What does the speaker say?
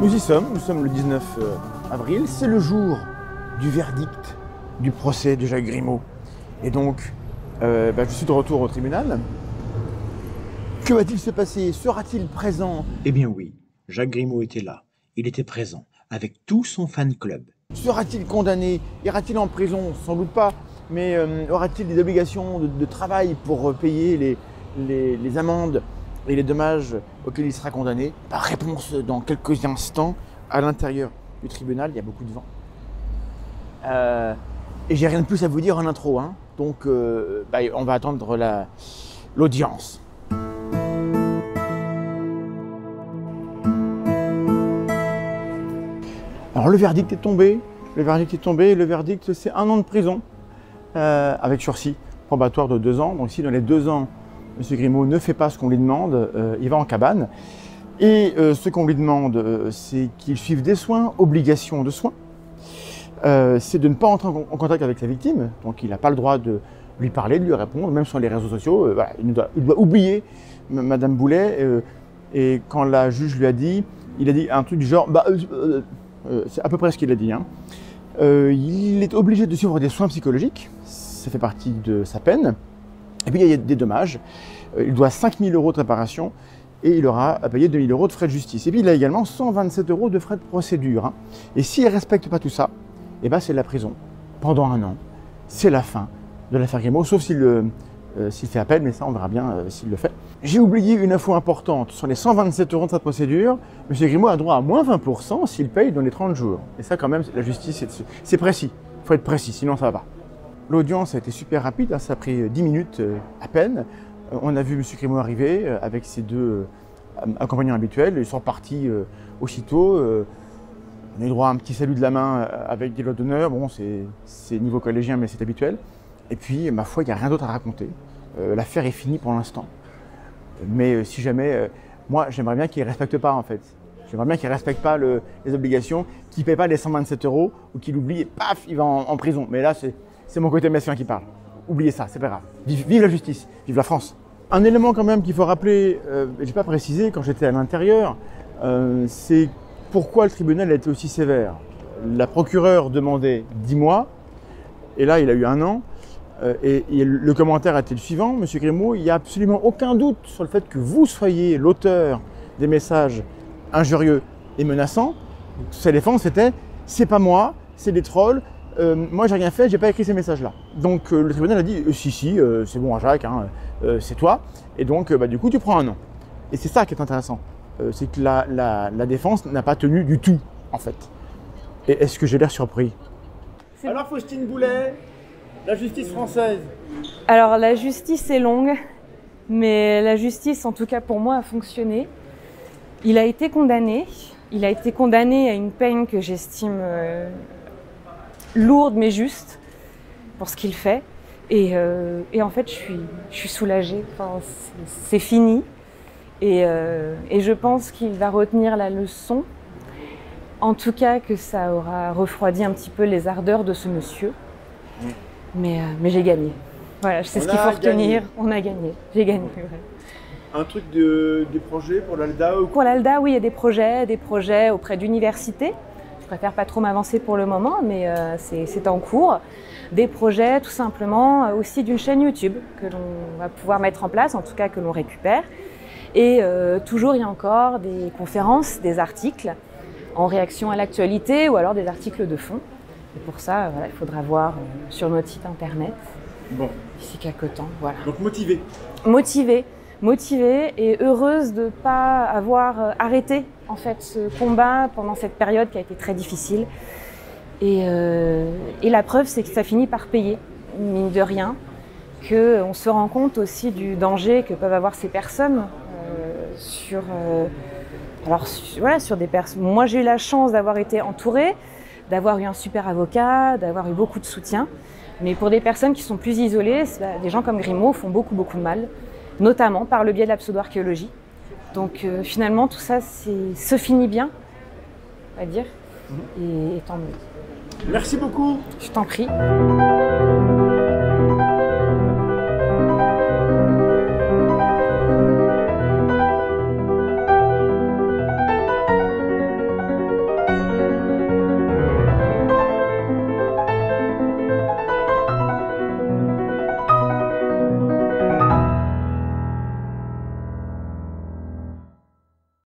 Nous y sommes, nous sommes le 19 avril, c'est le jour du verdict du procès de Jacques Grimaud. Et donc, je suis de retour au tribunal. Que va-t-il se passer? Sera-t-il présent? Eh bien oui, Jacques Grimaud était là, il était présent, avec tout son fan club. Sera-t-il condamné? Ira-t-il en prison? Sans doute pas, mais aura-t-il des obligations de travail pour payer les amendes et les dommages auxquels il sera condamné? Réponse dans quelques instants. À l'intérieur du tribunal, il y a beaucoup de vent. Et j'ai rien de plus à vous dire en intro, hein. Donc on va attendre l'audience. Alors le verdict est tombé, le verdict c'est 1 an de prison avec sursis probatoire de 2 ans. Donc si dans les 2 ans, M. Grimaud ne fait pas ce qu'on lui demande, il va en cabane. Et ce qu'on lui demande, c'est qu'il suive des soins, obligation de soins. C'est de ne pas entrer en contact avec la victime, donc il n'a pas le droit de lui parler, de lui répondre, même sur les réseaux sociaux. Voilà, il doit oublier Madame Boulet. Et quand la juge lui a dit, il a dit un truc du genre, c'est à peu près ce qu'il a dit, hein. Il est obligé de suivre des soins psychologiques, ça fait partie de sa peine. Et puis il y a des dommages, il doit 5 000 € de réparation et il aura à payer 2 000 € de frais de justice. Et puis il a également 127 € de frais de procédure, hein. Et s'il ne respecte pas tout ça, eh ben, c'est la prison pendant 1 an. C'est la fin de l'affaire Grimaud, sauf s'il fait appel, mais ça on verra bien s'il le fait. J'ai oublié une info importante, sur les 127 € de sa procédure, M. Grimaud a droit à moins 20% s'il paye dans les 30 jours. Et ça quand même, la justice, c'est précis, il faut être précis, sinon ça ne va pas. L'audience a été super rapide, hein, ça a pris 10 minutes à peine. On a vu M. Grimaud arriver avec ses 2 accompagnants habituels, ils sont partis aussitôt. On a eu droit à un petit salut de la main avec des lots d'honneur. Bon, c'est niveau collégien, mais c'est habituel. Et puis, ma foi, il n'y a rien d'autre à raconter. L'affaire est finie pour l'instant. Mais si jamais, moi, j'aimerais bien qu'il ne respecte pas, en fait. J'aimerais bien qu'il ne respecte pas les obligations, qu'il ne paie pas les 127 € ou qu'il oublie et paf, il va en prison. Mais là, c'est mon côté messien qui parle. Oubliez ça, c'est pas grave. Vive la justice, vive la France. Un élément quand même qu'il faut rappeler, je n'ai pas précisé quand j'étais à l'intérieur, c'est pourquoi le tribunal a été aussi sévère. La procureure demandait 10 mois, et là il a eu 1 an, et le commentaire a été le suivant: Monsieur Grimaud, il n'y a absolument aucun doute sur le fait que vous soyez l'auteur des messages injurieux et menaçants. Sa défense c'était: c'est pas moi, c'est des trolls, moi j'ai rien fait, j'ai pas écrit ces messages-là. Donc le tribunal a dit si, c'est bon Jacques, hein, c'est toi, et donc du coup tu prends 1 an. Et c'est ça qui est intéressant. C'est que la défense n'a pas tenu du tout, en fait. Et est-ce que j'ai l'air surpris? Alors Faustine Boulet, la justice française. Alors la justice est longue, mais la justice, en tout cas pour moi, a fonctionné. Il a été condamné. Il a été condamné à une peine que j'estime lourde mais juste pour ce qu'il fait. Et en fait, je suis soulagée. Enfin, c'est fini. Et je pense qu'il va retenir la leçon, en tout cas que ça aura refroidi un petit peu les ardeurs de ce monsieur. Mais j'ai gagné. Voilà, c'est ce qu'il faut retenir. On a gagné. J'ai gagné. Ouais. Un truc des projets pour l'ALDA ou... Pour l'ALDA, oui, il y a des projets auprès d'universités. Je préfère pas trop m'avancer pour le moment, mais c'est en cours. Des projets tout simplement aussi d'une chaîne YouTube que l'on va pouvoir mettre en place, en tout cas que l'on récupère. Et toujours, il y a encore des conférences, des articles en réaction à l'actualité ou alors des articles de fond. Et pour ça, voilà, il faudra voir sur notre site internet d'ici quelques temps. Voilà. Donc motivée. Motivée et heureuse de ne pas avoir arrêté en fait, ce combat pendant cette période qui a été très difficile. Et la preuve, c'est que ça finit par payer, mine de rien, qu'on se rend compte aussi du danger que peuvent avoir ces personnes sur des personnes. Moi, j'ai eu la chance d'avoir été entourée, d'avoir eu un super avocat, d'avoir eu beaucoup de soutien. Mais pour des personnes qui sont plus isolées, des gens comme Grimaud font beaucoup de mal, notamment par le biais de la pseudo-archéologie. Donc finalement, tout ça se finit bien, on va dire, et tant mieux. Merci beaucoup. Je t'en prie.